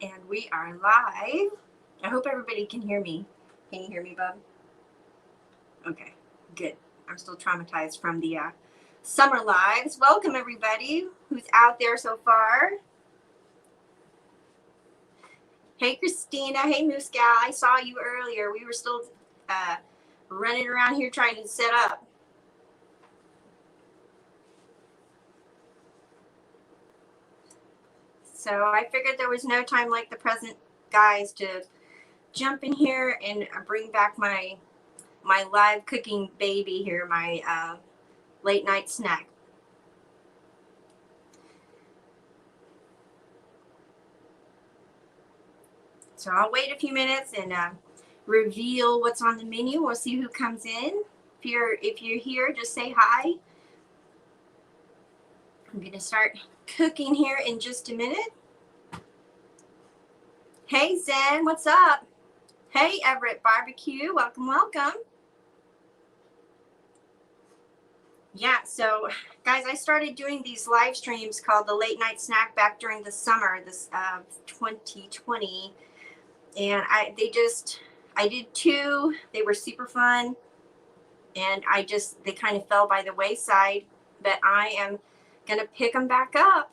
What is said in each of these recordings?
and we are live. I hope everybody can hear me. Can you hear me, bub? Okay, good. I'm still traumatized from the summer lives. Welcome everybody who's out there so far. Hey Christina, hey Moose Gal, I saw you earlier. We were still running around here trying to set up. So I figured there was no time like the present, guys, to jump in here and bring back my live cooking baby here, my late night snack. So I'll wait a few minutes and reveal what's on the menu. We'll see who comes in. If you're here, just say hi. I'm gonna start cooking here in just a minute. Hey Zen, what's up? Hey Everett Barbecue, welcome, welcome. Yeah, so guys, I started doing these live streams called the Late Night Snack back during the summer, this 2020, and I did two. They were super fun, and they kind of fell by the wayside, but I am gonna pick them back up.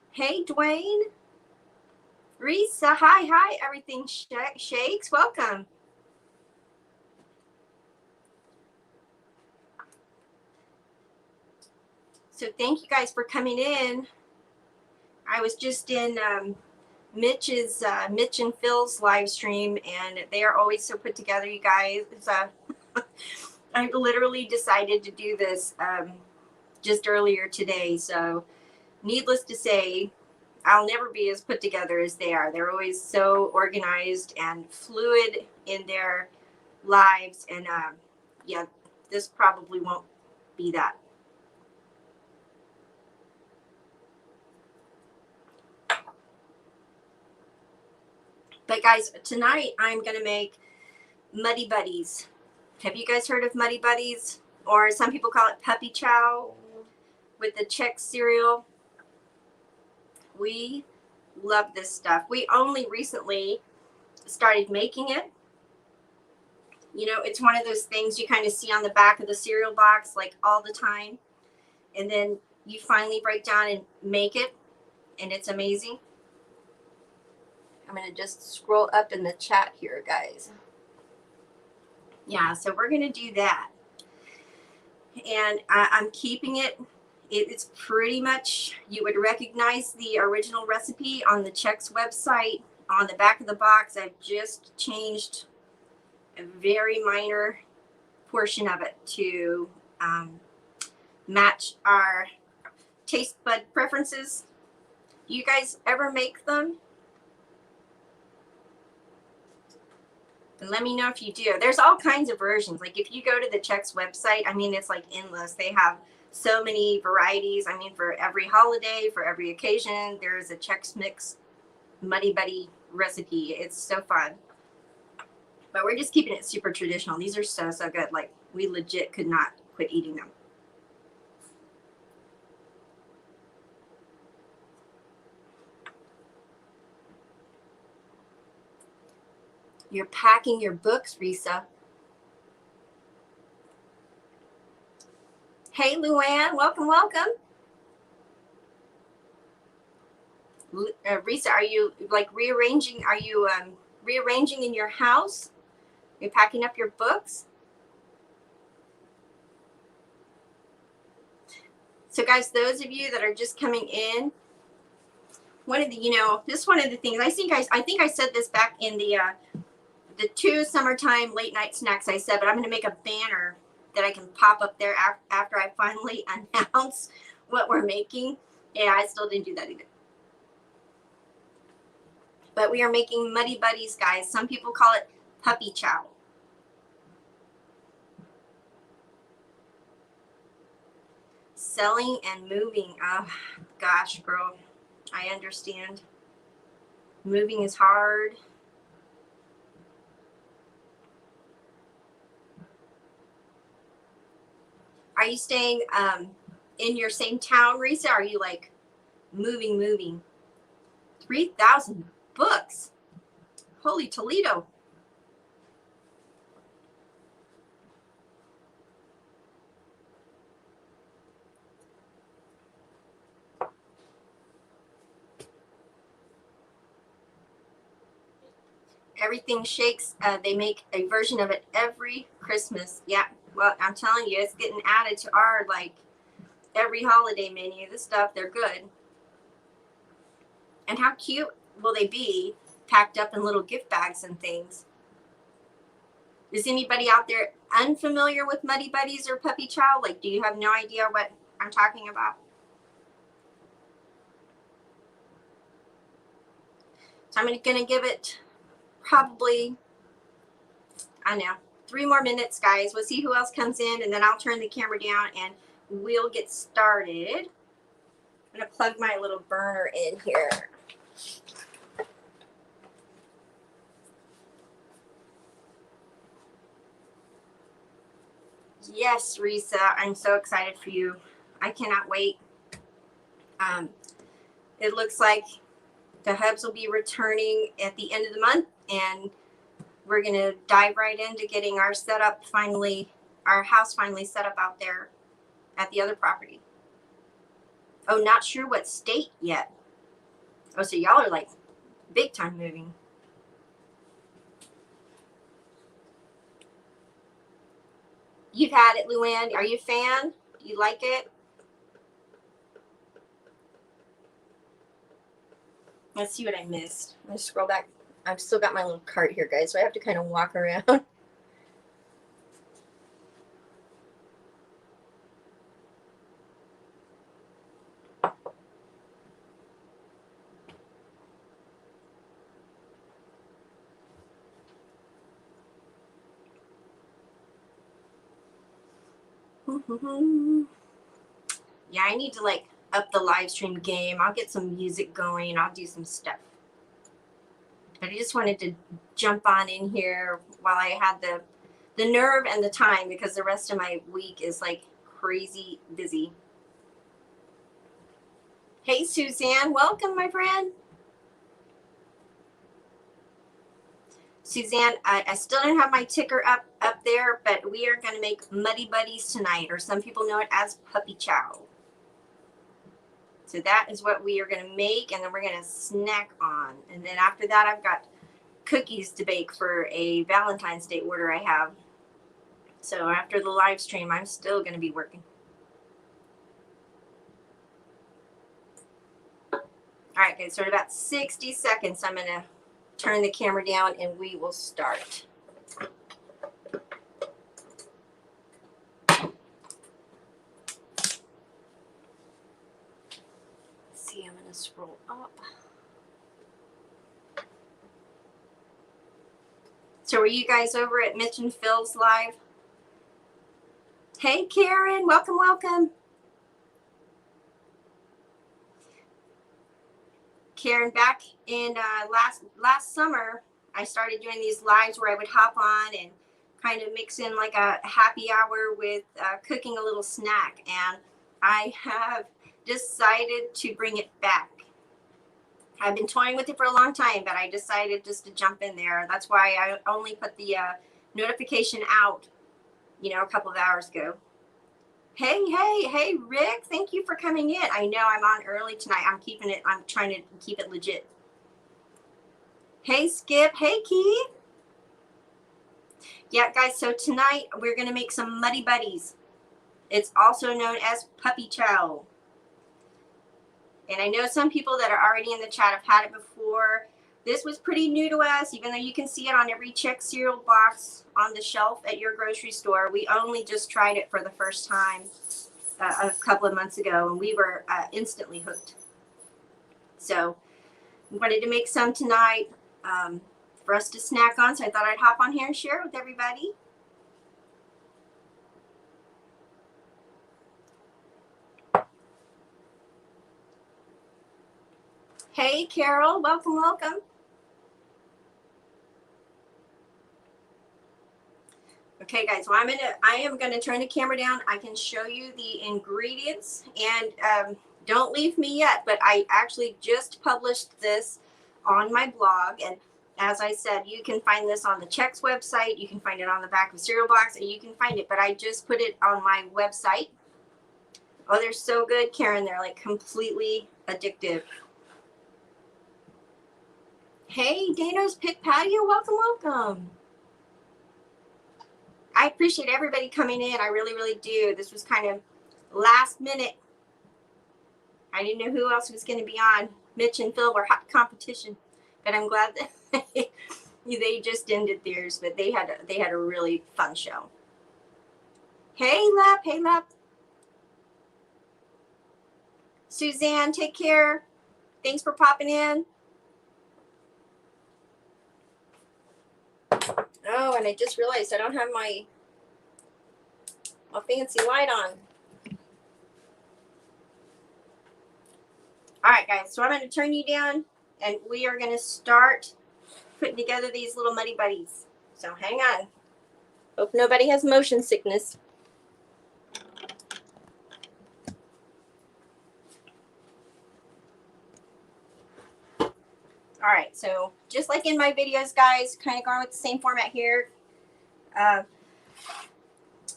Hey Dwayne, Risa, hi, everything shakes, welcome. So thank you guys for coming in. I was just in Mitch and Phil's live stream, and they are always so put together, you guys. I literally decided to do this just earlier today, so needless to say, I'll never be as put together as they are. They're always so organized and fluid in their lives, and yeah, this probably won't be that. But guys, tonight I'm gonna make Muddy Buddies. Have you guys heard of Muddy Buddies? Or some people call it Puppy Chow with the Chex cereal. We love this stuff. We only recently started making it. You know, it's one of those things you kind of see on the back of the cereal box like all the time. And then you finally break down and make it, and it's amazing. I'm going to just scroll up in the chat here, guys. Yeah, so we're going to do that. And I'm keeping it. It's pretty much, you would recognize the original recipe on the Chex website. On the back of the box, I've just changed a very minor portion of it to match our taste bud preferences. You guys ever make them? And let me know if you do. There's all kinds of versions. Like if you go to the Chex website, I mean, it's like endless. They have so many varieties. I mean, for every holiday, for every occasion, there's a Chex Mix Muddy Buddy recipe. It's so fun. But we're just keeping it super traditional. These are so, so good. Like we legit could not quit eating them. You're packing your books, Risa. Hey, Luann, welcome, welcome. Risa, are you like rearranging? Are you rearranging in your house? You're packing up your books? So guys, those of you that are just coming in, one of the, this one of the things, I think I said this back in the 2 summertime late night snacks I said, but I'm going to make a banner that I can pop up there after I finally announce what we're making. Yeah, I still didn't do that either. But we are making Muddy Buddies, guys. Some people call it Puppy Chow. Selling and moving. Oh, gosh, girl. I understand. Moving is hard. Are you staying in your same town, Risa? Are you like moving? 3,000 books. Holy Toledo. Everything shakes. They make a version of it every Christmas. Yeah, well, I'm telling you, it's getting added to our, like, every holiday menu. This stuff, they're good. And how cute will they be packed up in little gift bags and things? Is anybody out there unfamiliar with Muddy Buddies or Puppy Chow? Like, do you have no idea what I'm talking about? So I'm going to give it probably, I don't know, 3 more minutes, guys. We'll see who else comes in, and then I'll turn the camera down and we'll get started. I'm going to plug my little burner in here. Yes, Risa, I'm so excited for you. I cannot wait. It looks like the hubs will be returning at the end of the month, and we're going to dive right into getting our setup finally, our house finally set up out there at the other property. Oh, not sure what state yet. Oh, so y'all are like big time moving. You've had it, Luann. Are you a fan? Do you like it? Let's see what I missed. I'm going to scroll back. I've still got my little cart here, guys, so I have to kind of walk around. Yeah, I need to like up the live stream game. I'll get some music going. I'll do some stuff. But I just wanted to jump on in here while I had the nerve and the time, because the rest of my week is like crazy busy. Hey, Suzanne, welcome, my friend. Suzanne, I still don't have my ticker up there, but we are going to make Muddy Buddies tonight, or some people know it as Puppy Chow. So that is what we are going to make, and then we're going to snack on. And then after that, I've got cookies to bake for a Valentine's Day order I have. So after the live stream, I'm still going to be working. All right, guys, so in about 60 seconds, I'm going to turn the camera down and we will start. Let's see, I'm going to scroll up. So are you guys over at Mitch and Phil's live? Hey, Karen, welcome, welcome. Karen, back in last summer, I started doing these lives where I would hop on and kind of mix in like a happy hour with cooking a little snack. And I have decided to bring it back. I've been toying with it for a long time, but I decided just to jump in there. That's why I only put the notification out, a couple of hours ago. Hey, Rick, thank you for coming in. I know I'm on early tonight. I'm trying to keep it legit. Hey, Skip. Hey, Keith. Yeah, guys, so tonight we're going to make some Muddy Buddies. It's also known as Puppy Chow. And I know some people that are already in the chat have had it before. This was pretty new to us, even though you can see it on every Chex cereal box on the shelf at your grocery store. We only just tried it for the first time a couple of months ago, and we were instantly hooked. So I wanted to make some tonight for us to snack on, so I thought I'd hop on here and share it with everybody. Hey, Carol, welcome, welcome. Okay, guys, so I am gonna turn the camera down. I can show you the ingredients, and Don't leave me yet, but I actually just published this on my blog. And as I said, you can find this on the Chex website. You can find it on the back of cereal box, and you can find it, but I just put it on my website. Oh, they're so good, Karen. They're like completely addictive. Hey, Dano's Pit Patio. Welcome, welcome. I appreciate everybody coming in. I really, really do. This was kind of last minute. I didn't know who else was going to be on. Mitch and Phil were hot competition, but I'm glad that they just ended theirs. But they had a really fun show. Hey, Lap. Hey, Lap. Suzanne, take care. Thanks for popping in. Oh, and I just realized I don't have my fancy light on. All right, guys, so I'm going to turn you down, and we are going to start putting together these little muddy buddies. So hang on. Hope nobody has motion sickness. All right, so just like in my videos, guys, kind of going with the same format here.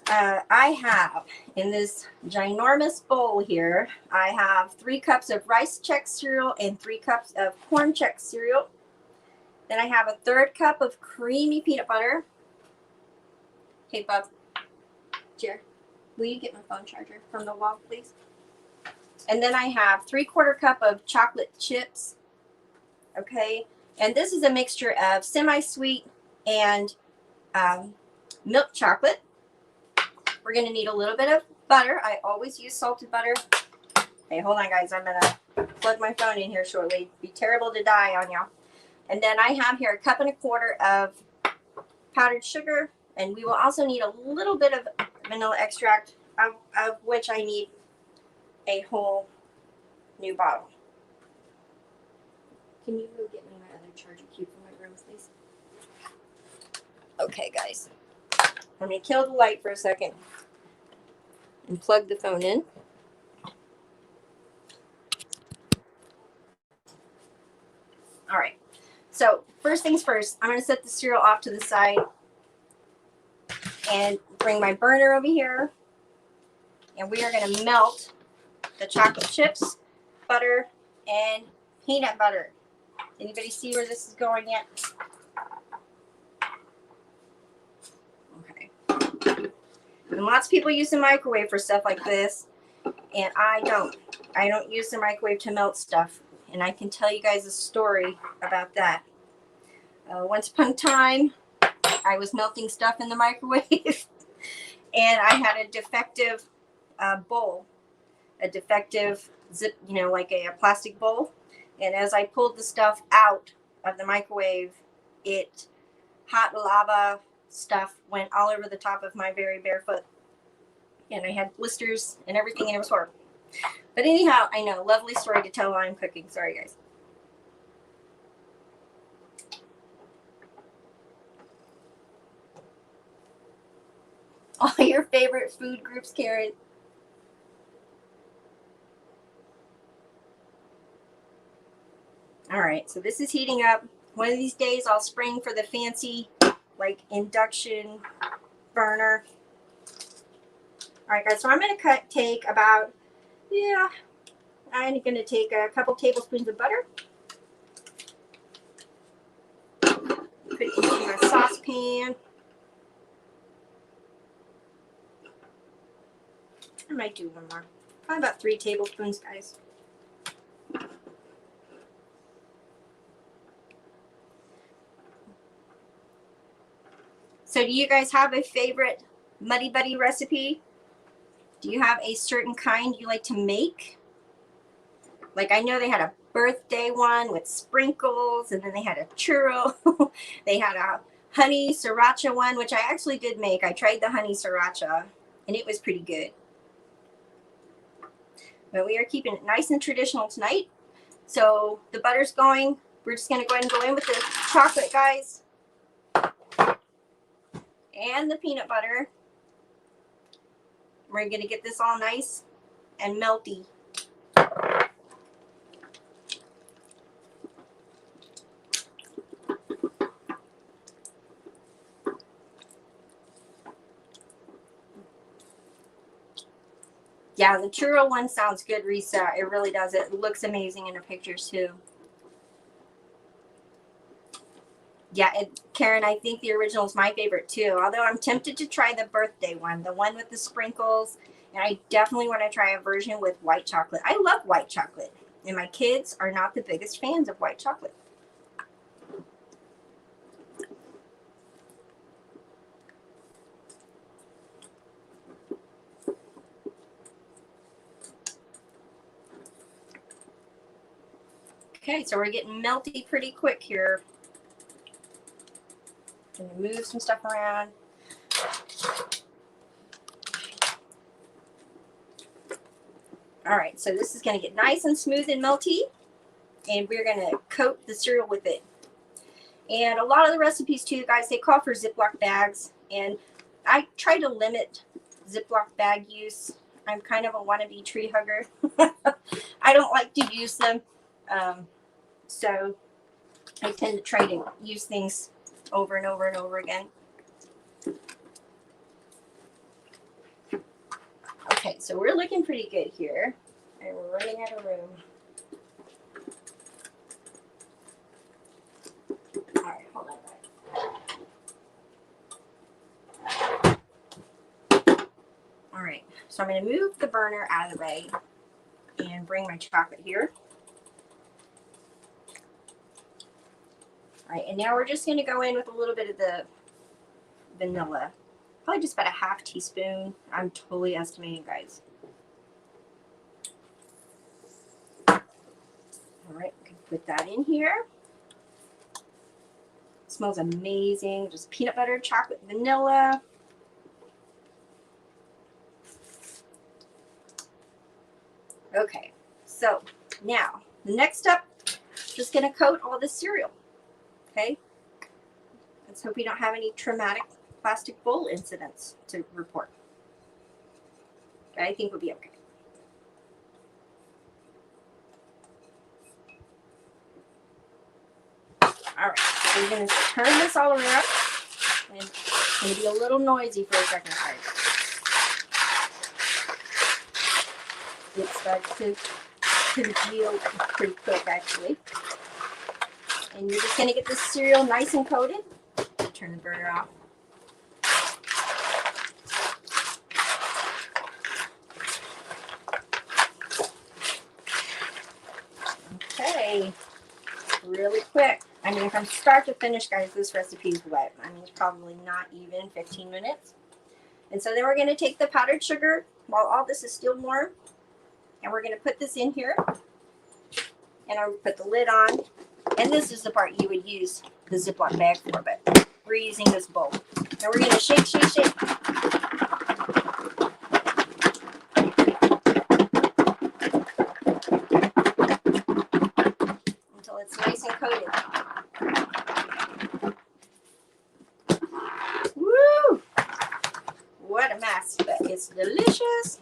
I have in this ginormous bowl here, I have 3 cups of rice Chex cereal and 3 cups of corn Chex cereal. Then I have a 1/3 cup of creamy peanut butter. Hey, Bub. Jer, will you get my phone charger from the wall, please? And then I have 3/4 cup of chocolate chips. Okay, and this is a mixture of semi-sweet and milk chocolate. We're going to need a little bit of butter. I always use salted butter. Hey, hold on, guys. I'm going to plug my phone in here shortly. It'd be terrible to die on y'all. And then I have here 1 1/4 cups of powdered sugar. And we will also need a little bit of vanilla extract, of which I need a whole new bottle. Can you go get me my other charger cube from my room, please? Okay, guys. I'm going to kill the light for a second and plug the phone in. All right. So first things first, I'm going to set the cereal off to the side and bring my burner over here. And we are going to melt the chocolate chips, butter, and peanut butter. Anybody see where this is going yet? Okay. And lots of people use the microwave for stuff like this, and I don't. I don't use the microwave to melt stuff, and I can tell you guys a story about that. Once upon a time, I was melting stuff in the microwave, and I had a defective bowl, a defective zip, like a plastic bowl. And as I pulled the stuff out of the microwave, hot lava stuff went all over the top of my very bare foot. And I had blisters and everything, and it was horrible. But anyhow, I know, lovely story to tell while I'm cooking. Sorry, guys. All your favorite food groups, Karen. All right, so this is heating up. One of these days I'll spring for the fancy, like, induction burner. All right, guys, so I'm going to take about, I'm going to take a couple tablespoons of butter. Put it into my saucepan. I might do one more. Probably about 3 tablespoons, guys. So do you guys have a favorite Muddy Buddy recipe? Do you have a certain kind you like to make? Like, I know they had a birthday one with sprinkles, and then they had a churro. They had a honey sriracha one, which I actually did make. I tried the honey sriracha, and it was pretty good. But we are keeping it nice and traditional tonight. So the butter's going. We're just going to go ahead and go in with the chocolate, guys. And the peanut butter. We're going to get this all nice and melty. All Yeah, the churro one sounds good, Risa. It really does. It looks amazing in the pictures too. Yeah, Karen, I think the original is my favorite too. Although I'm tempted to try the birthday one, the one with the sprinkles. And I definitely want to try a version with white chocolate. I love white chocolate. And my kids are not the biggest fans of white chocolate. Okay, so we're getting melty pretty quick here. Gonna move some stuff around. All right, so this is gonna get nice and smooth and melty, and we're gonna coat the cereal with it. And a lot of the recipes too, guys, they call for Ziploc bags, and I try to limit Ziploc bag use. I'm kind of a wannabe tree hugger. I don't like to use them, so I tend to try to use things over and over and over again. Okay, so we're looking pretty good here, and we're running out of room. All right, hold on, guys. All right, so I'm going to move the burner out of the way and bring my chocolate here. All right, and now we're just going to go in with a little bit of the vanilla. Probably just about a half teaspoon. I'm totally estimating, guys. All right, we can put that in here. It smells amazing. Just peanut butter, chocolate, vanilla. Okay, so now the next step, just going to coat all the cereal. Okay, let's hope we don't have any traumatic plastic bowl incidents to report. I think we'll be okay. All right, so we're going to turn this all around, and it's going to be a little noisy for a second, guys. It starts to congeal pretty quick, actually. And you're just going to get this cereal nice and coated. Turn the burner off. Okay, really quick. I mean, from start to finish, guys, this recipe is wet. I mean, it's probably not even 15 minutes. And so then we're going to take the powdered sugar while all this is still warm, and we're going to put this in here, and I'll put the lid on. And this is the part you would use the Ziploc bag for, but we're using this bowl. And we're going to shake, shake, shake. Until it's nice and coated. Woo! What a mess, but it's delicious.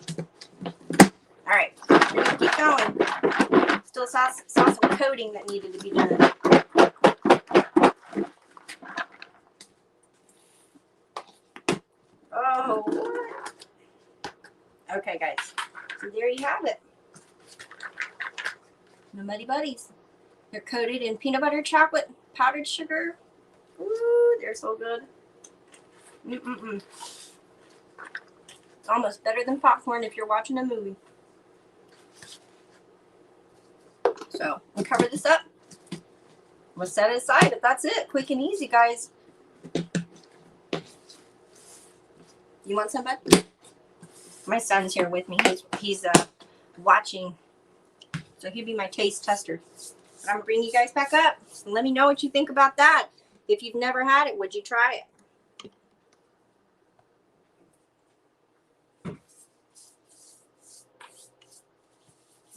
All right, we're going to keep going. Still saw some coating that needed to be done. Oh, okay, guys. So there you have it. The Muddy Buddies. They're coated in peanut butter, chocolate, powdered sugar. Ooh, they're so good. It's almost better than popcorn if you're watching a movie. So we'll cover this up. We'll set it aside, but that's it. Quick and easy, guys. You want some, bud? My son's here with me. He's watching, so he'll be my taste tester. But I'm gonna bring you guys back up. So let me know what you think about that. If you've never had it, would you try it?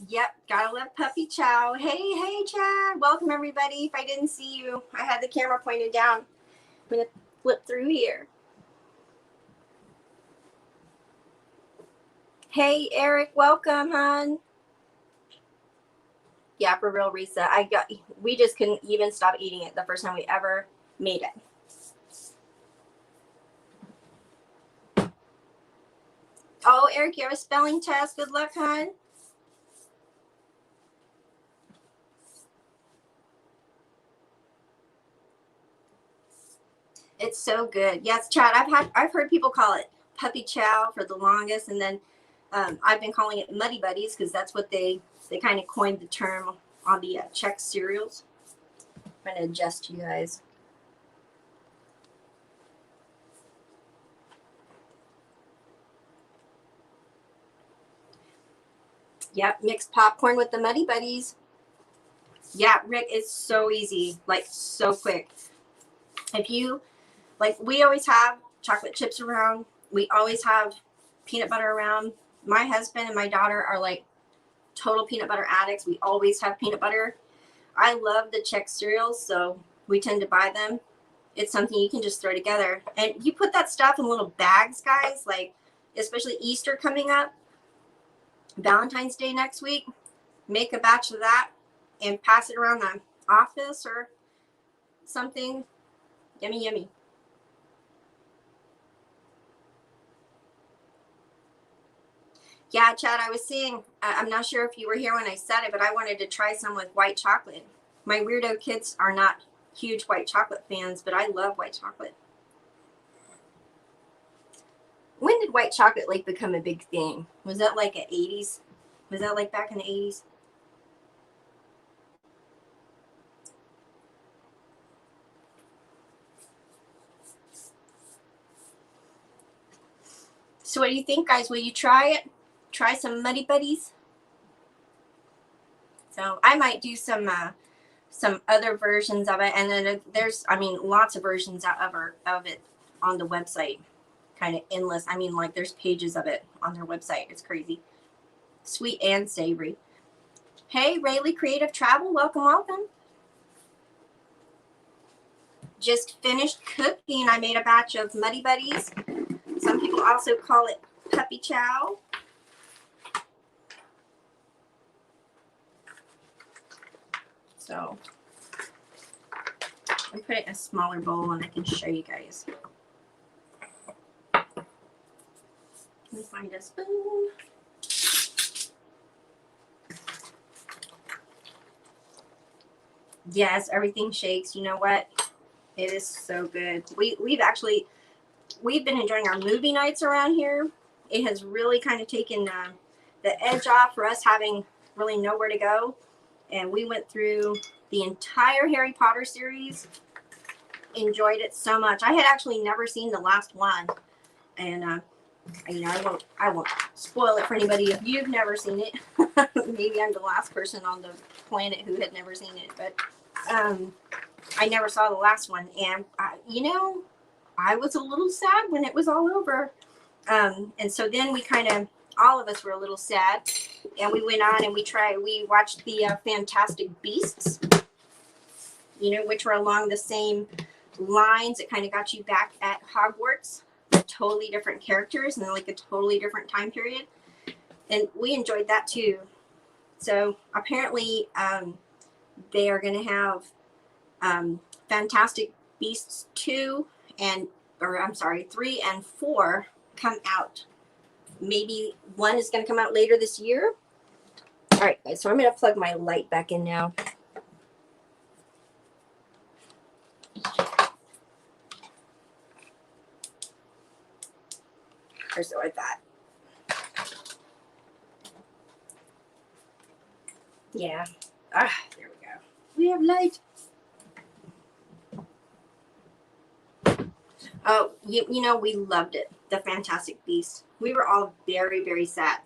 Yep, gotta love Puppy Chow. Hey, Chad. Welcome, everybody. If I didn't see you, I had the camera pointed down. I'm gonna flip through here. Hey, Eric. Welcome, hon. Yeah, for real, Risa. We just couldn't even stop eating it the first time we ever made it. Oh, Eric, you have a spelling test. Good luck, hon. It's so good. Yes, Chad. I've heard people call it Puppy Chow for the longest, and then I've been calling it Muddy Buddies because that's what they kind of coined the term on the Chex cereals. I'm going to adjust you guys. Yep, mixed popcorn with the Muddy Buddies. Yeah, Rick, it's so easy, like so quick. If you, like, we always have chocolate chips around. We always have peanut butter around. My husband and my daughter are like total peanut butter addicts. We always have peanut butter. I love the Chex cereals, so we tend to buy them. It's something you can just throw together. And you put that stuff in little bags, guys, like especially Easter coming up, Valentine's Day next week. Make a batch of that and pass it around the office or something. Yummy, yummy. Yeah, Chad, I was seeing, I'm not sure if you were here when I said it, but I wanted to try some with white chocolate. My weirdo kids are not huge white chocolate fans, but I love white chocolate. When did white chocolate like become a big thing? Was that like at 80s? Was that like back in the 80s? So what do you think, guys? Will you try it? Try some Muddy Buddies? So I might do some other versions of it, and then there's, I mean, lots of versions of it on the website. Kind of endless. I mean, like there's pages of it on their website. It's crazy. Sweet and savory. Hey, Rayleigh Creative Travel, welcome, welcome. Just finished cooking. I made a batch of Muddy Buddies. Some people also call it Puppy Chow. So I put it in a smaller bowl and I can show you guys. Let me find a spoon. Yes, everything shakes. You know what? It is so good. We've been enjoying our movie nights around here. It has really kind of taken the edge off for us having really nowhere to go. And we went through the entire Harry Potter series. Enjoyed it so much. I had actually never seen the last one, and you know, I won't spoil it for anybody if you've never seen it. Maybe I'm the last person on the planet who had never seen it, but I never saw the last one, and you know, I was a little sad when it was all over. And so then we kind of, all of us were a little sad, and we went on and we watched the Fantastic Beasts, you know, which were along the same lines. It kind of got you back at Hogwarts, totally different characters and like a totally different time period. And we enjoyed that too. So apparently they are going to have Fantastic Beasts 2 3 and 4 come out. Maybe 1 is going to come out later this year. All right, guys, so I'm going to plug my light back in now. Or so I thought. Yeah. There we go. We have light. Oh, you know, we loved it. The Fantastic Beasts. We were all very, very sad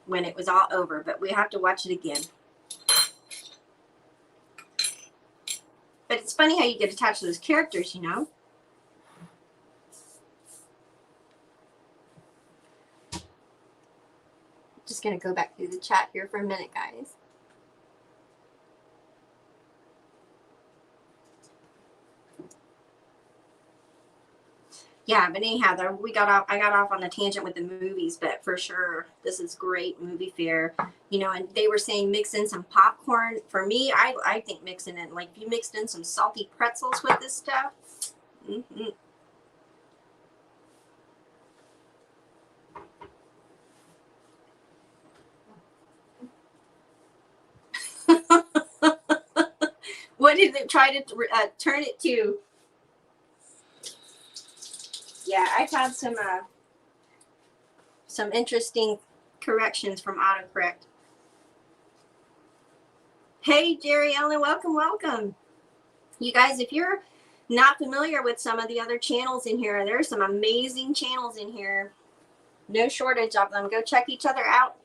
when it was all over, but we have to watch it again. But it's funny how you get attached to those characters, you know? Just going to go back through the chat here for a minute, guys. Yeah, but anyhow, I got off on a tangent with the movies, but for sure, this is great movie fare. You know, and they were saying mix in some popcorn. For me, I think mixing in, like, if you mixed in some salty pretzels with this stuff. What did it try to turn it to? Yeah, I've had some interesting corrections from autocorrect. Hey, Jerry Ellen, welcome, welcome. You guys, if you're not familiar with some of the other channels in here, there's some amazing channels in here. No shortage of them. Go check each other out.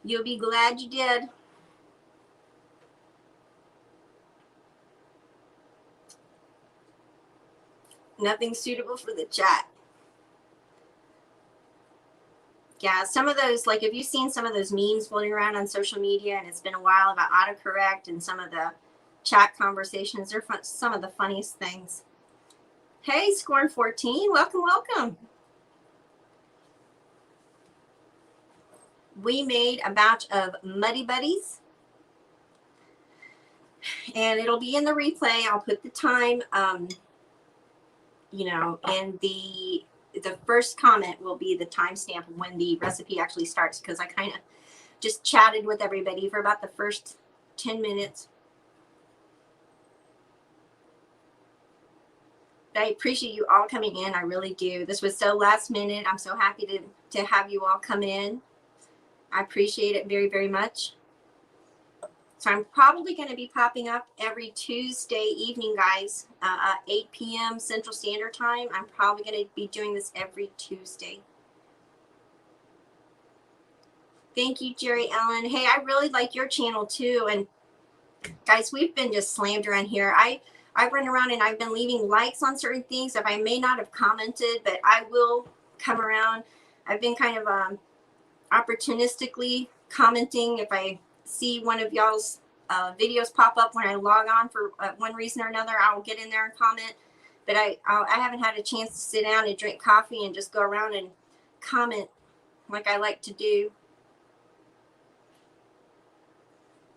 You'll be glad you did. Nothing suitable for the chat. Yeah, some of those, like, have you seen some of those memes floating around on social media, and it's been a while, about autocorrect and some of the chat conversations? They're fun, some of the funniest things. Hey, Scorn14, welcome, welcome. We made a batch of Muddy Buddies, and it'll be in the replay. I'll put the time, you know, and the first comment will be the timestamp when the recipe actually starts, because I kind of just chatted with everybody for about the first 10 minutes. But I appreciate you all coming in. I really do. This was so last minute. I'm so happy to have you all come in. I appreciate it very, very much. So I'm probably going to be popping up every Tuesday evening, guys, 8 p.m. Central Standard Time. I'm probably going to be doing this every Tuesday. Thank you, Jerry Ellen. Hey, I really like your channel too. And guys, we've been just slammed around here. I run around and I've been leaving likes on certain things that I may not have commented, but I will come around. I've been kind of opportunistically commenting if I see one of y'all's videos pop up when I log on for one reason or another. I'll get in there and comment, but I haven't had a chance to sit down and drink coffee and just go around and comment like I like to do.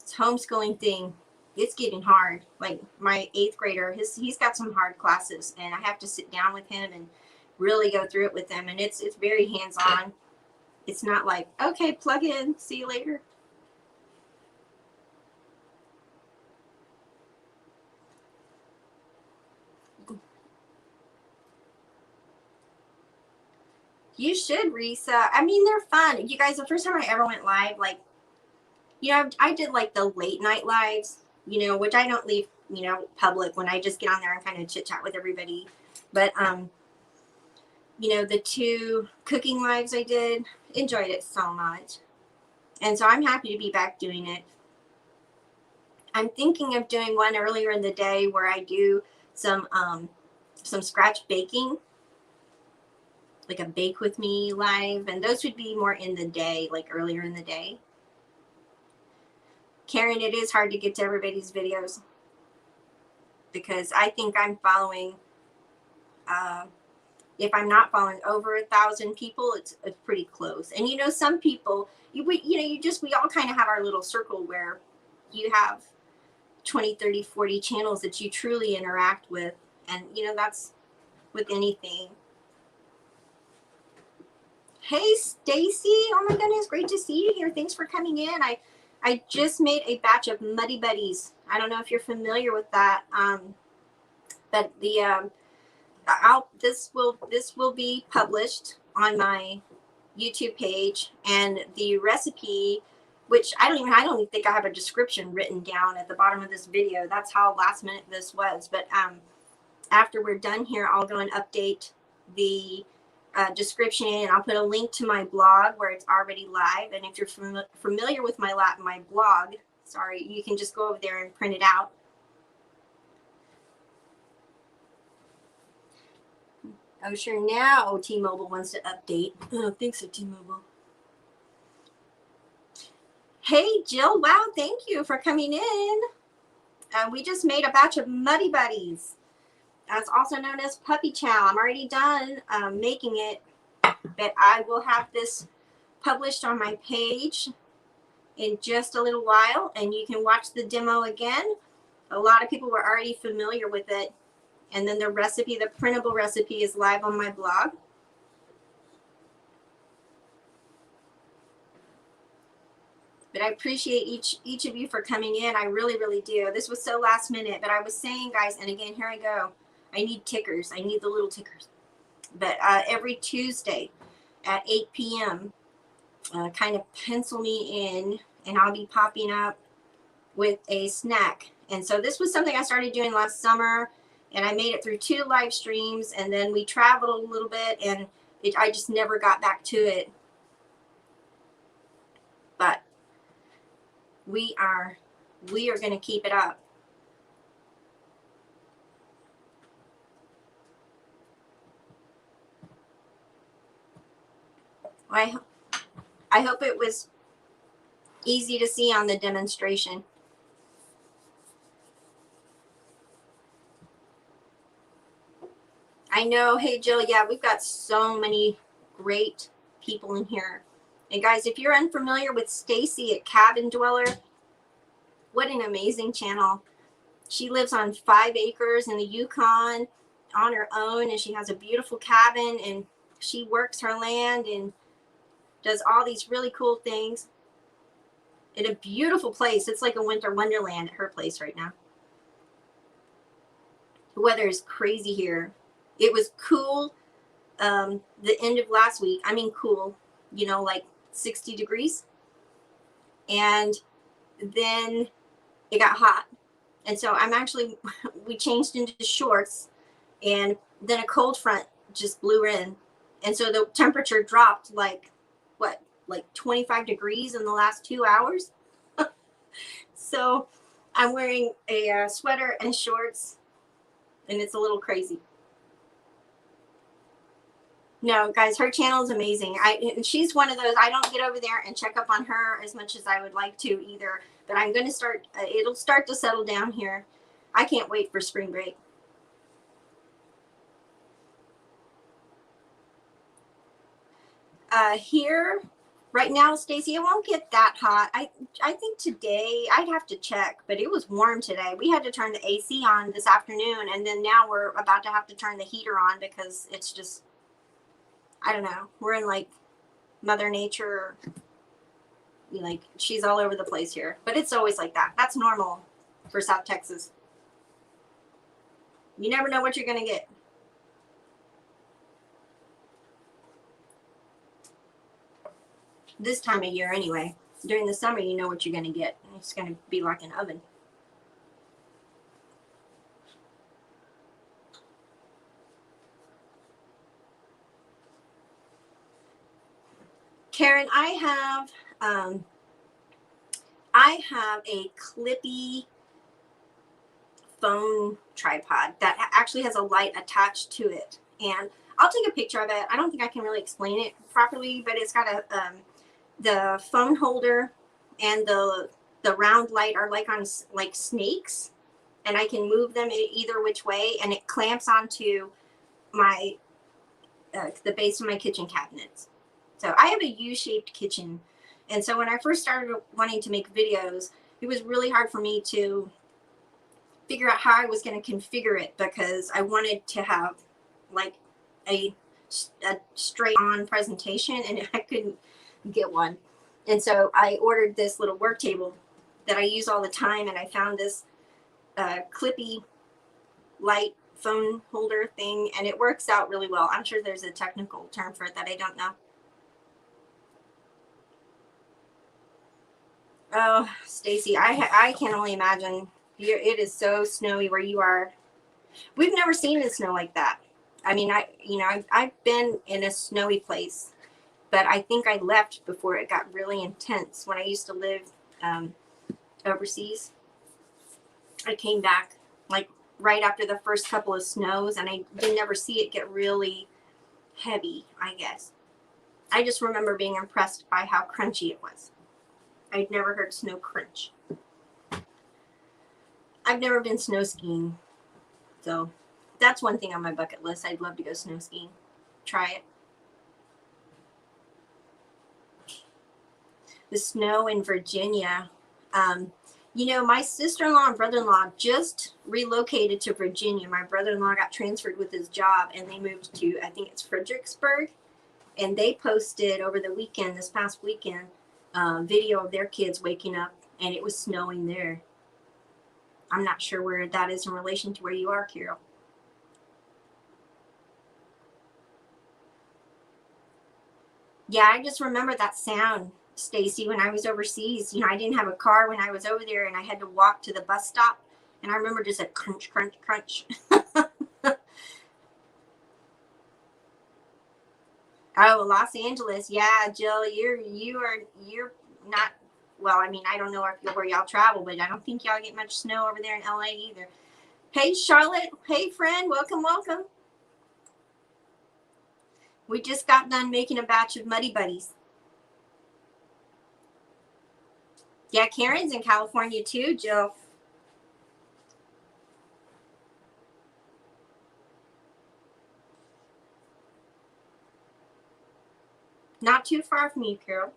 It's homeschooling thing. It's getting hard. Like my 8th grader, he's got some hard classes, and I have to sit down with him and really go through it with him, and it's very hands-on. It's not like, okay, plug in, see you later. You should, Risa. I mean, they're fun. You guys, the first time I ever went live, like, you know, I did like the late night lives, you know, which I don't leave, you know, public, when I just get on there and kind of chit chat with everybody. But, you know, the 2 cooking lives I did, enjoyed it so much. And so I'm happy to be back doing it. I'm thinking of doing one earlier in the day where I do some scratch baking, like a bake with me live, and those would be more in the day, like earlier in the day. Karen, it is hard to get to everybody's videos because I think I'm following, if I'm not following over 1,000 people, it's pretty close. And you know, some people, we all kind of have our little circle where you have 20, 30, 40 channels that you truly interact with. And you know, that's with anything. Hey, Stacy. Oh my goodness, great to see you here. Thanks for coming in. I just made a batch of Muddy Buddies. I don't know if you're familiar with that, but the this will be published on my YouTube page, and the recipe, which I don't even think I have a description written down at the bottom of this video. That's how last minute this was. But after we're done here, I'll go and update the description, and I'll put a link to my blog where it's already live. And if you're familiar with my blog, sorry, you can just go over there and print it out. Oh, sure, now T-Mobile wants to update. Oh, thanks to T-Mobile. Hey, Jill, wow, thank you for coming in. We just made a batch of Muddy Buddies. That's also known as Puppy Chow. I'm already done making it, but I will have this published on my page in just a little while, and you can watch the demo again. A lot of people were already familiar with it. And then the recipe, the printable recipe, is live on my blog. But I appreciate each of you for coming in. I really, really do. This was so last minute, but I was saying, guys, and again, here I go. I need tickers. I need the little tickers. But every Tuesday at 8 p.m., kind of pencil me in, and I'll be popping up with a snack. And so this was something I started doing last summer, and I made it through 2 live streams, and then we traveled a little bit, and I just never got back to it. But we are going to keep it up. I hope it was easy to see on the demonstration. I know. Hey, Jill. Yeah, we've got so many great people in here. And guys, if you're unfamiliar with Stacy at Cabin Dweller, what an amazing channel. She lives on 5 acres in the Yukon on her own, and she has a beautiful cabin, and she works her land and does all these really cool things in a beautiful place. It's like a winter wonderland at her place right now. The weather is crazy here. It was cool the end of last week. I mean cool, you know, like 60 degrees. And then it got hot. And so we changed into shorts, and then a cold front just blew in. And so the temperature dropped like 25 degrees in the last 2 hours. So I'm wearing a sweater and shorts, and it's a little crazy. No, guys, her channel is amazing. She's one of those, I don't get over there and check up on her as much as I would like to either. But I'm going to start, it'll start to settle down here. I can't wait for spring break. Here, right now, Stacy, it won't get that hot. I think today, I'd have to check, but it was warm today. We had to turn the AC on this afternoon, and then now we're about to have to turn the heater on because it's just, I don't know. We're in like Mother Nature. Like, she's all over the place here. But it's always like that. That's normal for South Texas. You never know what you're going to get. This time of year anyway. During the summer, you know what you're going to get. It's going to be like an oven. Karen, I have a clippy phone tripod that actually has a light attached to it, and I'll take a picture of it. I don't think I can really explain it properly, but it's got the phone holder and the round light are like on like snakes, and I can move them either which way, and it clamps onto my the base of my kitchen cabinets. So I have a U-shaped kitchen, and so when I first started wanting to make videos, it was really hard for me to figure out how I was going to configure it, because I wanted to have like a straight on presentation, and I couldn't get one. And so I ordered this little work table that I use all the time, and I found this clippy light phone holder thing, and it works out really well. I'm sure there's a technical term for it that I don't know. Oh, Stacy, I can only imagine. It is so snowy where you are. We've never seen the snow like that. I mean, I've been in a snowy place, but I think I left before it got really intense. When I used to live overseas, I came back like right after the first couple of snows, and I did never see it get really heavy, I guess. I just remember being impressed by how crunchy it was. I'd never heard snow crunch. I've never been snow skiing, so that's one thing on my bucket list. I'd love to go snow skiing. Try it. The snow in Virginia. You know, my sister-in-law and brother-in-law just relocated to Virginia. My brother-in-law got transferred with his job, and they moved to, I think it's Fredericksburg. And they posted over the weekend, this past weekend, video of their kids waking up and it was snowing there. I'm not sure where that is in relation to where you are, Carol. Yeah, I just remember that sound, Stacy, when I was overseas. You know, I didn't have a car when I was over there, and I had to walk to the bus stop. And I remember just a crunch, crunch, crunch. Oh, Los Angeles. Yeah, Jill, you're not, well, I mean, I don't know where y'all travel, but I don't think y'all get much snow over there in LA either. Hey, Charlotte. Hey, friend. Welcome, welcome. We just got done making a batch of Muddy Buddies. Yeah, Karen's in California too, Jill. Not too far from you, Carol.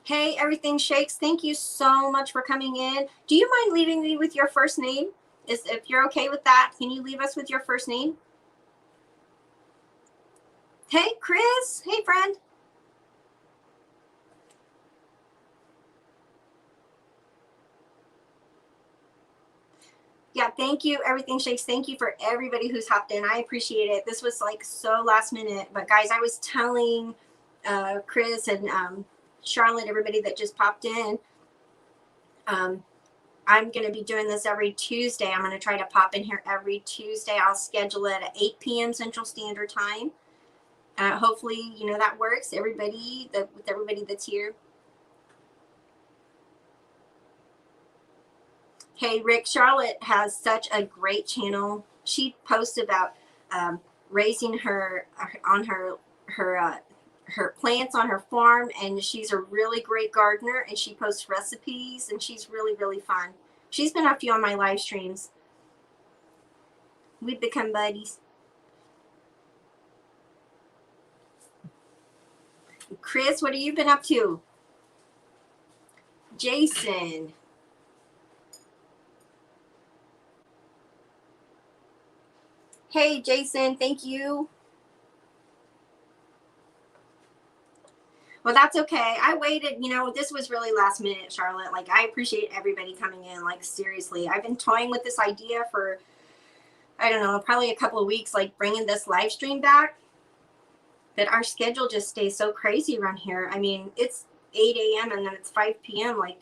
Hey, Everything Shakes. Thank you so much for coming in. Do you mind leaving me with your first name? If you're okay with that, can you leave us with your first name? Hey, Chris. Hey, friend. Yeah, thank you. Everything Shakes. Thank you for everybody who's hopped in. I appreciate it. This was like so last minute. But guys, I was telling Chris and Charlotte, everybody that just popped in, I'm going to be doing this every Tuesday. I'm going to try to pop in here every Tuesday. I'll schedule it at 8 p.m. Central Standard Time. Hopefully, you know, that works. With everybody that's here. Hey, Rick, Charlotte has such a great channel. She posts about raising her plants on her farm, and she's a really great gardener, and she posts recipes, and she's really, really fun. She's been a few on my live streams. We've become buddies. Chris, what have you been up to? Jason. Hey, Jason, thank you. Well, that's okay. I waited, you know, this was really last minute, Charlotte. Like, I appreciate everybody coming in. Like, seriously, I've been toying with this idea for, I don't know, probably a couple of weeks, like bringing this live stream back. But our schedule just stays so crazy around here. I mean, it's 8 a.m. and then it's 5 p.m. Like,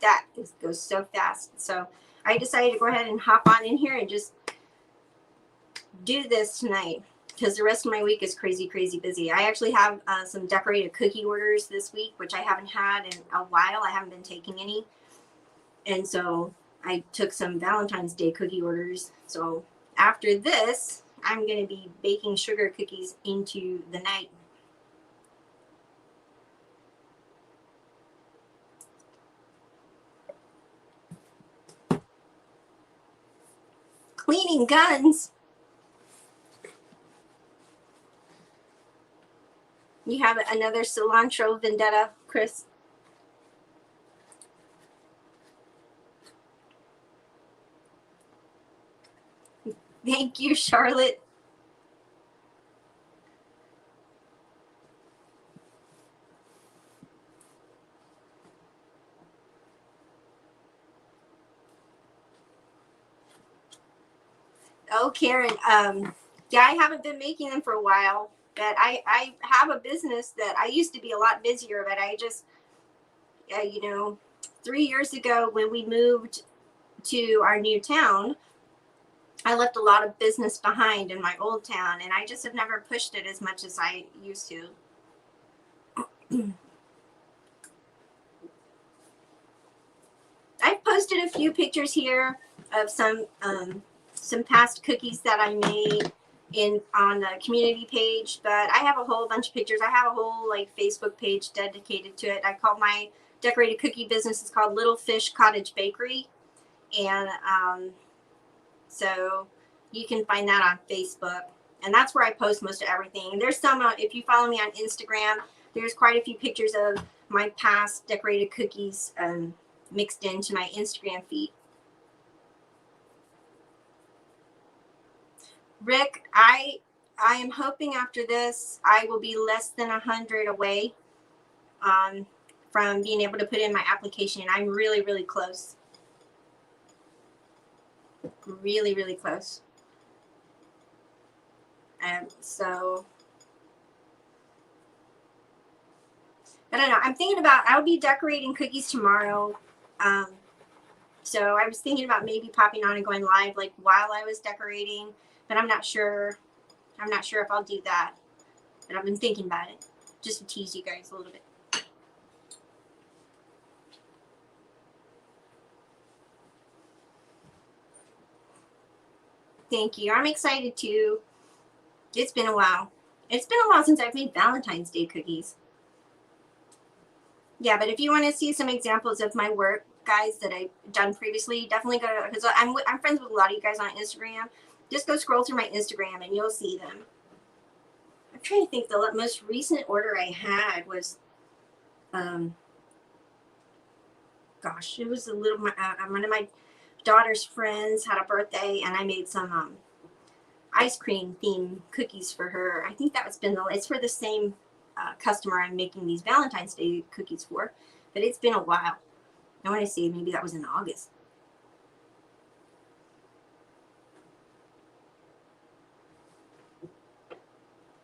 that goes so fast. So I decided to go ahead and hop on in here and just do this tonight, because the rest of my week is crazy, crazy busy. I actually have some decorated cookie orders this week, which I haven't had in a while. I haven't been taking any. And so I took some Valentine's Day cookie orders. So after this, I'm going to be baking sugar cookies into the night. Cleaning guns. You have another cilantro vendetta, Chris. Thank you, Charlotte. Oh, Karen. Yeah, I haven't been making them for a while, but I have a business that I used to be a lot busier, but I just, you know, 3 years ago when we moved to our new town, I left a lot of business behind in my old town, and I just have never pushed it as much as I used to. I've posted a few pictures here of some past cookies that I made on the community page, but I have a whole bunch of pictures. I have a whole like Facebook page dedicated to it. I call my decorated cookie business, it's called Little Fish Cottage Bakery, and so you can find that on Facebook, and that's where I post most of everything. There's some if you follow me on Instagram, there's quite a few pictures of my past decorated cookies mixed into my Instagram feed. Rick, I am hoping after this I will be less than 100 away from being able to put in my application. I'm really, really close. Really, really close. So I don't know. I'm thinking about, I'll be decorating cookies tomorrow. So I was thinking about maybe popping on and going live like while I was decorating, but I'm not sure. I'm not sure if I'll do that, but I've been thinking about it just to tease you guys a little bit. Thank you. I'm excited too. It's been a while. It's been a while since I've made Valentine's Day cookies. Yeah, but if you want to see some examples of my work, guys, that I've done previously, definitely go to, because I'm friends with a lot of you guys on Instagram. Just go scroll through my Instagram and you'll see them. I'm trying to think, the most recent order I had was, gosh, it was a little, one of my daughter's friends had a birthday and I made some ice cream themed cookies for her. I think that's been, it's for the same customer I'm making these Valentine's Day cookies for, but it's been a while. I want to say maybe that was in August.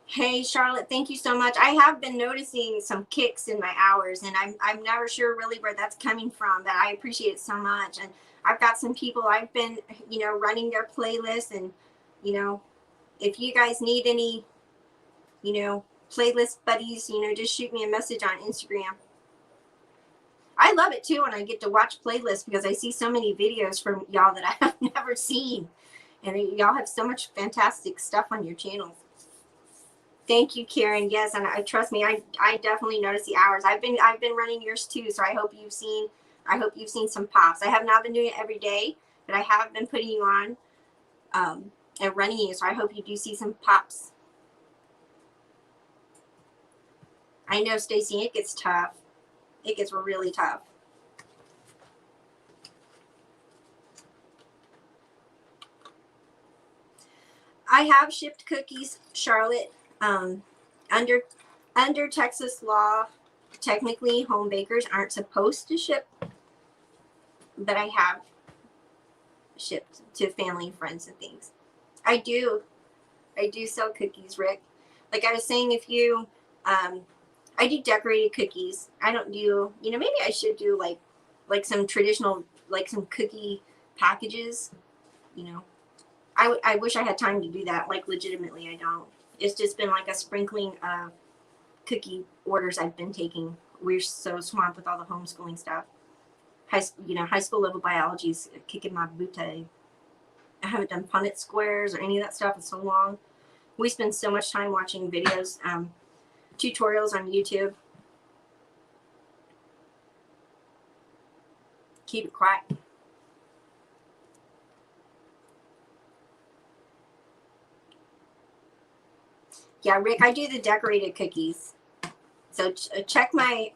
Hey Charlotte, thank you so much. I have been noticing some kicks in my hours, and I'm never sure really where that's coming from, but I appreciate it so much. And I've got some people I've been, running their playlists, and if you guys need any, playlist buddies, just shoot me a message on Instagram. I love it too when I get to watch playlists because I see so many videos from y'all that I have never seen, and y'all have so much fantastic stuff on your channels. Thank you, Karen. Yes, and I trust me, I definitely notice the hours. I've been running yours too, so I hope you've seen some pops. I have not been doing it every day, but I have been putting you on and running you, so I hope you do see some pops. I know, Stacy, it gets tough. It gets really tough. I have shipped cookies, Charlotte. Under Texas law, technically home bakers aren't supposed to ship, but I have shipped to family and friends and things. I do sell cookies, Rick. Like I was saying, if you I do decorated cookies. I don't do, maybe I should do like some traditional, like some cookie packages. I wish I had time to do that. Like legitimately, I don't. It's just been like a sprinkling of cookie orders I've been taking. We're so swamped with all the homeschooling stuff. High school level biology is kicking my booty. I haven't done Punnett squares or any of that stuff in so long. We spend so much time watching videos, tutorials on YouTube. Keep it quiet. Yeah, Rick, I do the decorated cookies. So check my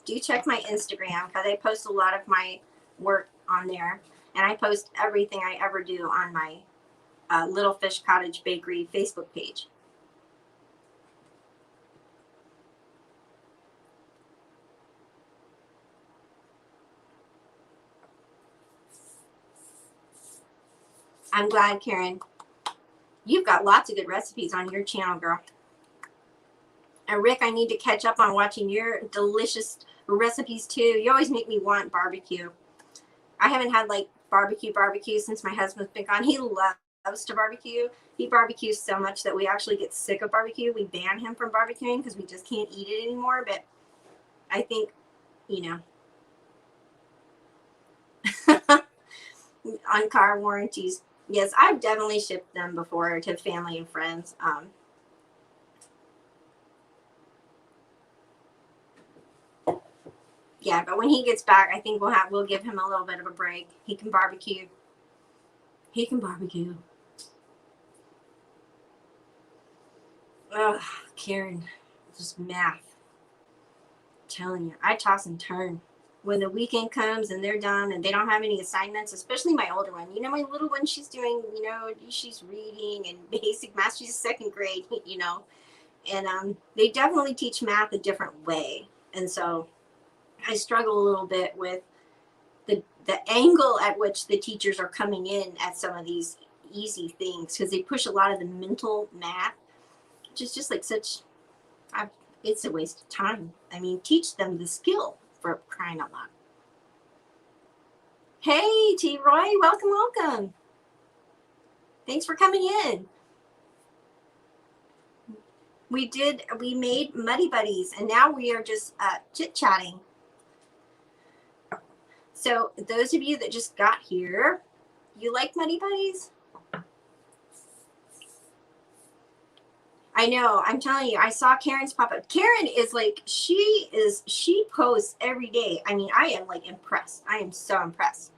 check my Instagram because I post a lot of my work on there, and I post everything I ever do on my Little Fish Cottage Bakery Facebook page. I'm glad, Karen. You've got lots of good recipes on your channel, girl. And Rick, I need to catch up on watching your delicious recipes too. You always make me want barbecue. I haven't had like barbecue since my husband's been gone. He loves to barbecue. He barbecues so much that we actually get sick of barbecue. We ban him from barbecuing because we just can't eat it anymore. But I think, on car warranties, yes, I've definitely shipped them before to family and friends. Yeah, but when he gets back, I think we'll give him a little bit of a break. He can barbecue. Ugh, Karen, just math. I'm telling you, I toss and turn. when the weekend comes and they're done and they don't have any assignments, especially my older one. You know, my little one, she's doing, you know, she's reading and basic math. She's second grade, you know, and they definitely teach math a different way. And so I struggle a little bit with the angle at which the teachers are coming in at some of these easy things, because they push a lot of the mental math, which is just like it's a waste of time. I mean, teach them the skill, for crying out loud. Hey, T. Roy, welcome, welcome. Thanks for coming in. We made Muddy Buddies, and now we are just chit-chatting. So those of you that just got here, you like Muddy Buddies? I know, I'm telling you, I saw Karen's pop up. Karen is like, she posts every day. I mean, I am like impressed. I am so impressed.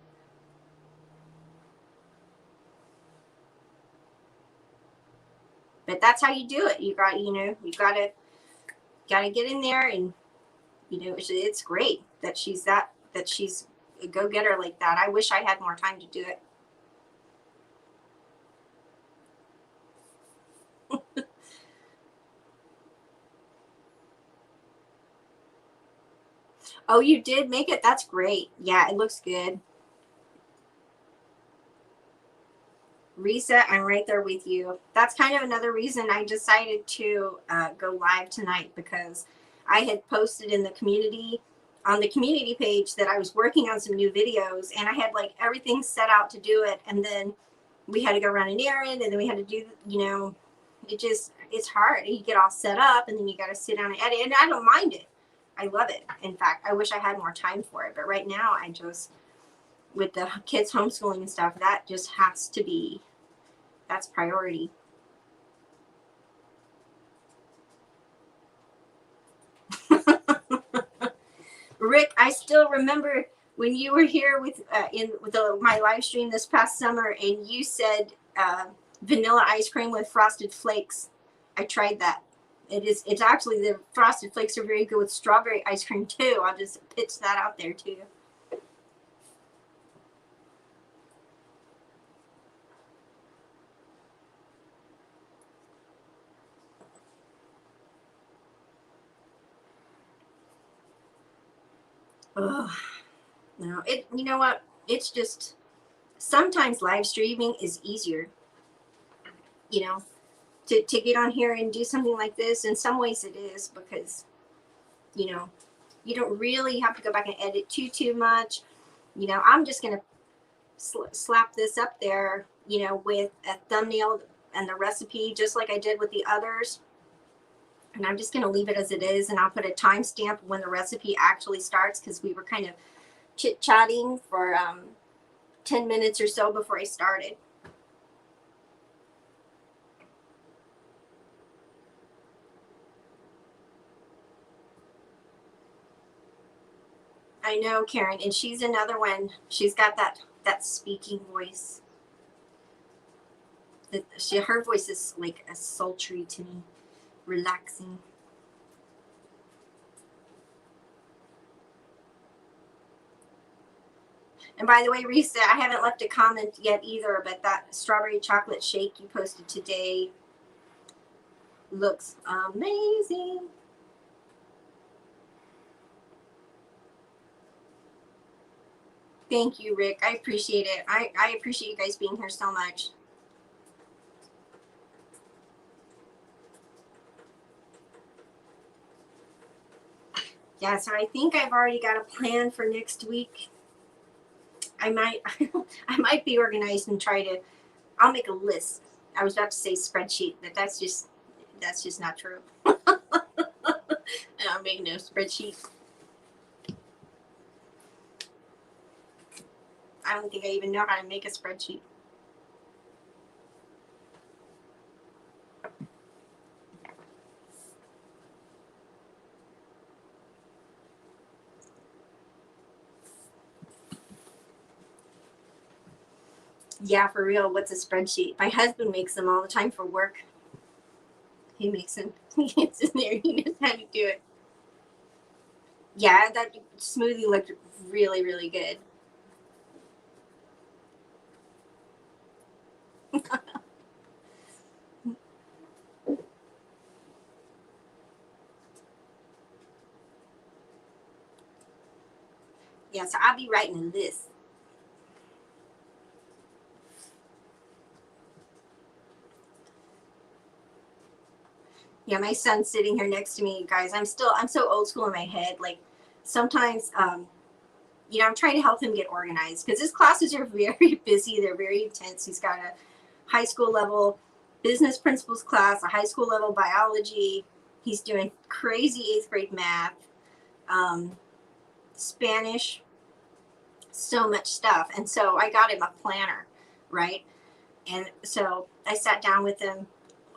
But that's how you do it. You got, you know, you gotta get in there, and you know, it's great that she's a go-getter like that. I wish I had more time to do it. Oh, you did make it? That's great. Yeah, it looks good. Reset, I'm right there with you. That's kind of another reason I decided to go live tonight, because I had posted in the community, on the community page, that I was working on some new videos, and I had like everything set out to do it, and then we had to go run an errand, and then we had to do, you know, it's hard. You get all set up, and then you got to sit down and edit, and I don't mind it. I love it. In fact, I wish I had more time for it, but right now I just, with the kids homeschooling and stuff, that just has to be, that's priority. Rick, I still remember when you were here with my live stream this past summer, and you said vanilla ice cream with frosted flakes. I tried that. It's actually, the frosted flakes are very good with strawberry ice cream too. I'll just pitch that out there too. Oh, no, you know what? It's just, sometimes live streaming is easier, you know, to get on here and do something like this. In some ways it is, because, you know, you don't really have to go back and edit too much. You know, I'm just going to slap this up there, you know, with a thumbnail and the recipe, just like I did with the others. And I'm just going to leave it as it is, and I'll put a timestamp when the recipe actually starts, because we were kind of chit-chatting for 10 minutes or so before I started. I know, Karen, and she's another one. She's got that speaking voice. Her voice is like a sultry to me, relaxing. And by the way, Risa, I haven't left a comment yet either, but that strawberry chocolate shake you posted today looks amazing. Thank you, Rick. I appreciate it. I appreciate you guys being here so much. Yeah, so I think I've already got a plan for next week. I might be organized and I'll make a list. I was about to say spreadsheet, but that's just not true. I'll make no spreadsheet. I don't think I even know how to make a spreadsheet. Yeah, for real. What's a spreadsheet? My husband makes them all the time for work. He makes them. He gets in there. He knows how to do it. Yeah, that smoothie looked really, really good. Yeah, so I'll be writing in this. Yeah, my son's sitting here next to me, guys. I'm so old school in my head. Like sometimes, I'm trying to help him get organized because his classes are very busy. They're very intense. He's got a high school level business principles class, a high school level biology. He's doing crazy eighth grade math, um, Spanish, so much stuff. And so I got him a planner, right? And so I sat down with him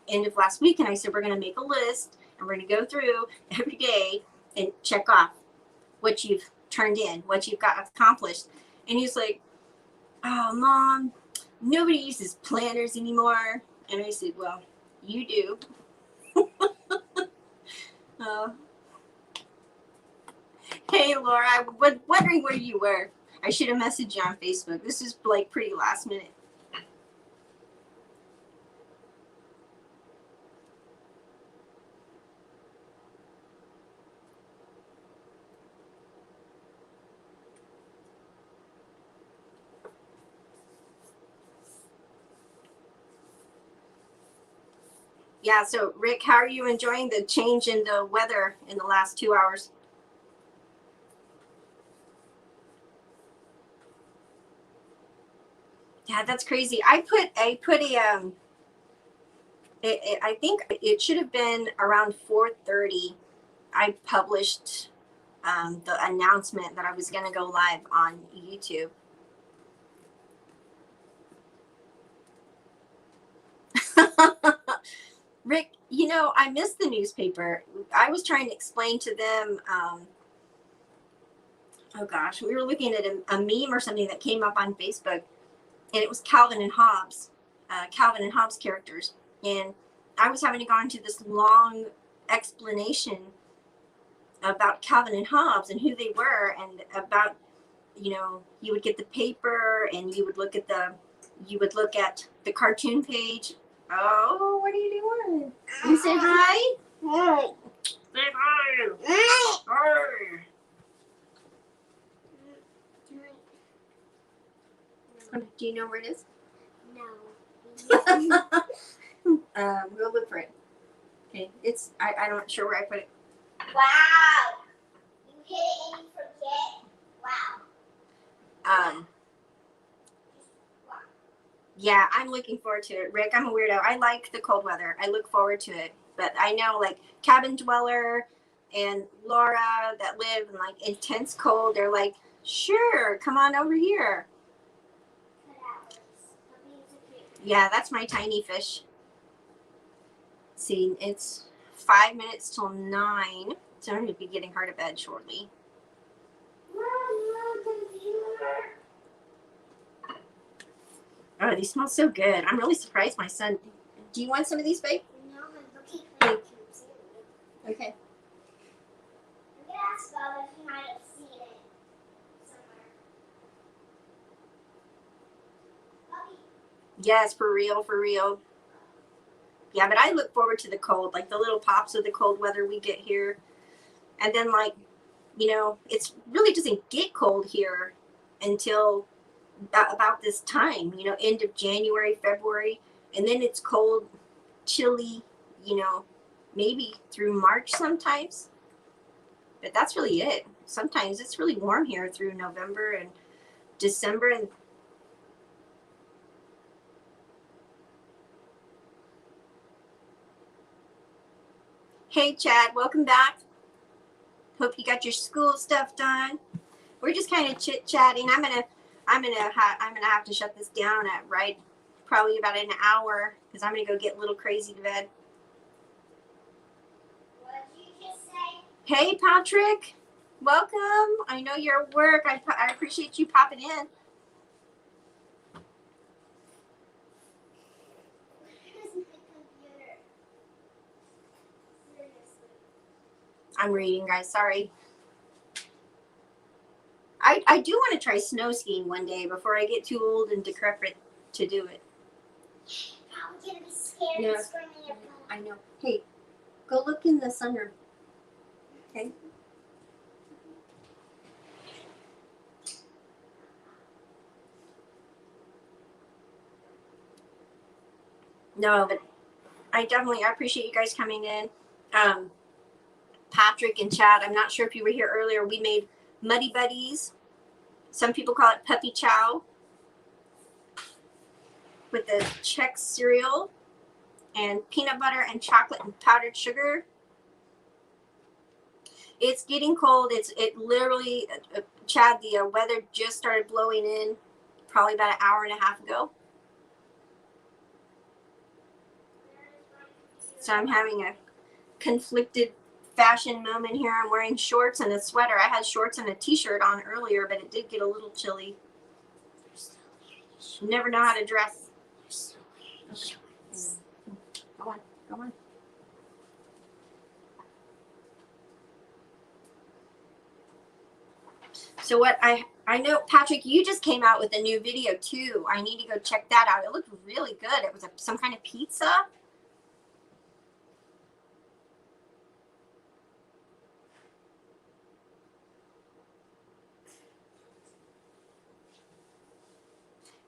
end of last week and I said, we're going to make a list and we're going to go through every day and check off what you've turned in, what you've got accomplished. And he's like, oh, Mom, nobody uses planners anymore. And I said, well, you do. uh, hey, Laura, I was wondering where you were. I should have messaged you on Facebook. This is like pretty last minute. Yeah, so Rick, how are you enjoying the change in the weather in the last 2 hours? Yeah, that's crazy. I think it should have been around 4:30. I published the announcement that I was going to go live on YouTube. Rick, I missed the newspaper. I was trying to explain to them. Oh gosh, we were looking at a meme or something that came up on Facebook, and it was Calvin and Hobbes characters, and I was having to go into this long explanation about Calvin and Hobbes and who they were, and about you would get the paper and you would look at the cartoon page. Oh, what are you doing? You say hi. Hi. Say hi. Hi. Do you know where it is? No. We'll look for it. Okay, I'm not sure where I put it. Wow. You hit it and you forget. Wow. Yeah, I'm looking forward to it. Rick, I'm a weirdo. I like the cold weather. I look forward to it. But I know like Cabin Dweller and Laura that live in like intense cold, they're like, sure, come on over here. Yeah, that's my tiny fish. See, it's 5 minutes till 9, so I'm going to be getting her to bed shortly. Oh, these smell so good. I'm really surprised my son. Do you want some of these, babe? No, I'm looking for it. Okay. I'm going to ask Bob if he might have seen it somewhere. Puppy. Yes, for real, for real. Yeah, but I look forward to the cold, like the little pops of the cold weather we get here. And then, like, it's really doesn't get cold here until about this time, end of January, February. And then it's cold, chilly, maybe through March sometimes. But that's really it. Sometimes it's really warm here through November and December. And hey, Chad, welcome back. Hope you got your school stuff done. We're just kind of chit chatting. I'm gonna have to shut this down at probably about an hour because I'm gonna go get little crazy to bed. What did you just say? Hey, Patrick, welcome. I know you're at work. I appreciate you popping in. I'm reading, guys. Sorry. I do want to try snow skiing one day before I get too old and decrepit to do it. Probably gonna be scared Yeah. and screaming at me. I know. Hey, go look in the sunroom. Okay. No, but I appreciate you guys coming in. Patrick and Chad, I'm not sure if you were here earlier. We made Muddy Buddies. Some people call it Puppy Chow with the Chex cereal and peanut butter and chocolate and powdered sugar. It's getting cold. It literally, Chad, the weather just started blowing in probably about an hour and a half ago. So I'm having a conflicted fashion moment here. I'm wearing shorts and a sweater. I had shorts and a t-shirt on earlier, but it did get a little chilly. You never know how to dress. Go on, go on. So what I know, Patrick, you just came out with a new video too. I need to go check that out. It looked really good. It was some kind of pizza.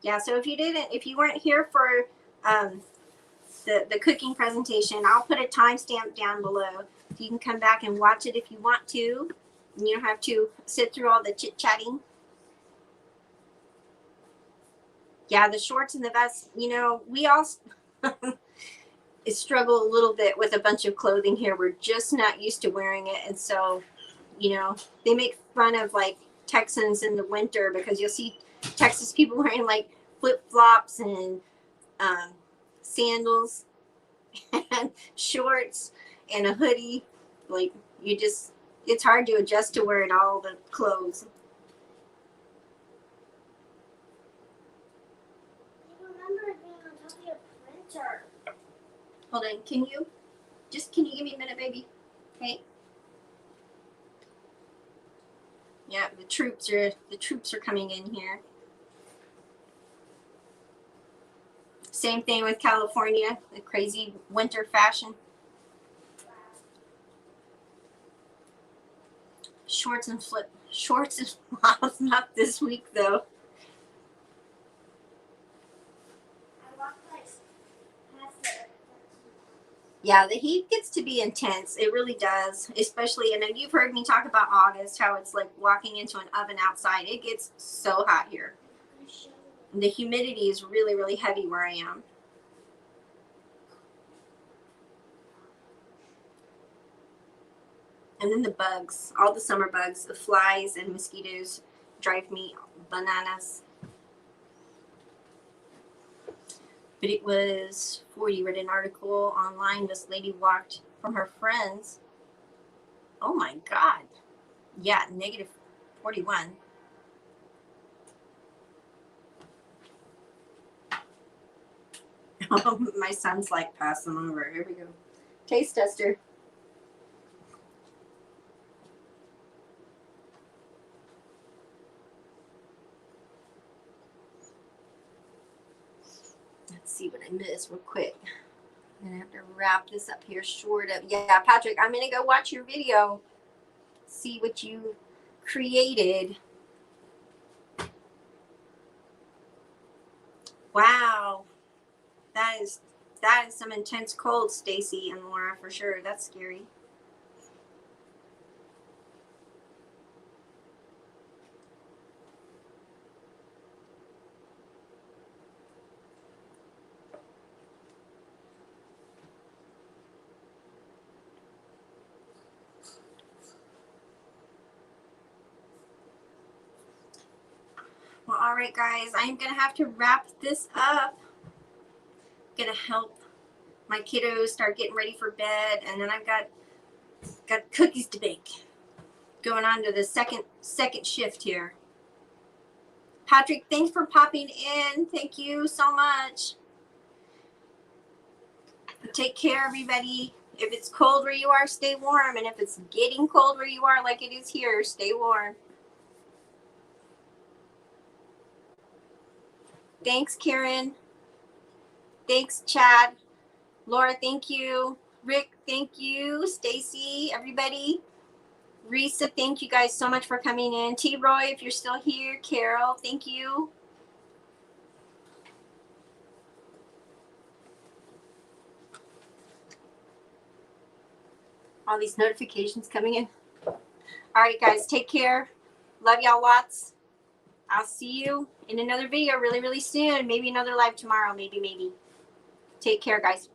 Yeah, so if you weren't here for the cooking presentation, I'll put a timestamp down below. You can come back and watch it if you want to. And you don't have to sit through all the chit-chatting. Yeah, the shorts and the vest, you know, we all struggle a little bit with a bunch of clothing here. We're just not used to wearing it. And so, you know, they make fun of like Texans in the winter because you'll see Texas people wearing like flip-flops and sandals and shorts and a hoodie. Like, it's hard to adjust to wearing all the clothes. I remember it being on top of your printer. Hold on, can you give me a minute, baby? Okay. Yeah, the troops are coming in here. Same thing with California, the crazy winter fashion. Shorts and flops, not this week though. I walked like past it. Yeah, the heat gets to be intense. It really does. Especially, and you've heard me talk about August, how it's like walking into an oven outside. It gets so hot here. The humidity is really, really heavy where I am. And then the bugs, all the summer bugs, the flies and mosquitoes drive me bananas. But it was 40. Read an article online. This lady walked from her friends. Oh my God. Yeah, negative 41. My son's like, pass them over. Here we go. Taste tester. Let's see what I missed real quick. I'm gonna have to wrap this up here short of. Yeah, Patrick, I'm gonna go watch your video. See what you created. Wow. That is some intense cold, Stacy and Laura, for sure. That's scary. Well, all right, guys, I'm gonna have to wrap this up. Gonna help my kiddos start getting ready for bed, and then I've got cookies to bake. Going on to the second shift here. Patrick, thanks for popping in. Thank you so much. Take care, everybody. If it's cold where you are, stay warm. And if it's getting cold where you are, like it is here, stay warm. Thanks, Karen. Thanks, Chad. Laura, thank you. Rick, thank you. Stacy, everybody. Risa, thank you guys so much for coming in. T. Roy, if you're still here. Carol, thank you. All these notifications coming in. All right, guys, take care. Love y'all lots. I'll see you in another video really, really soon. Maybe another live tomorrow. Maybe. Take care, guys.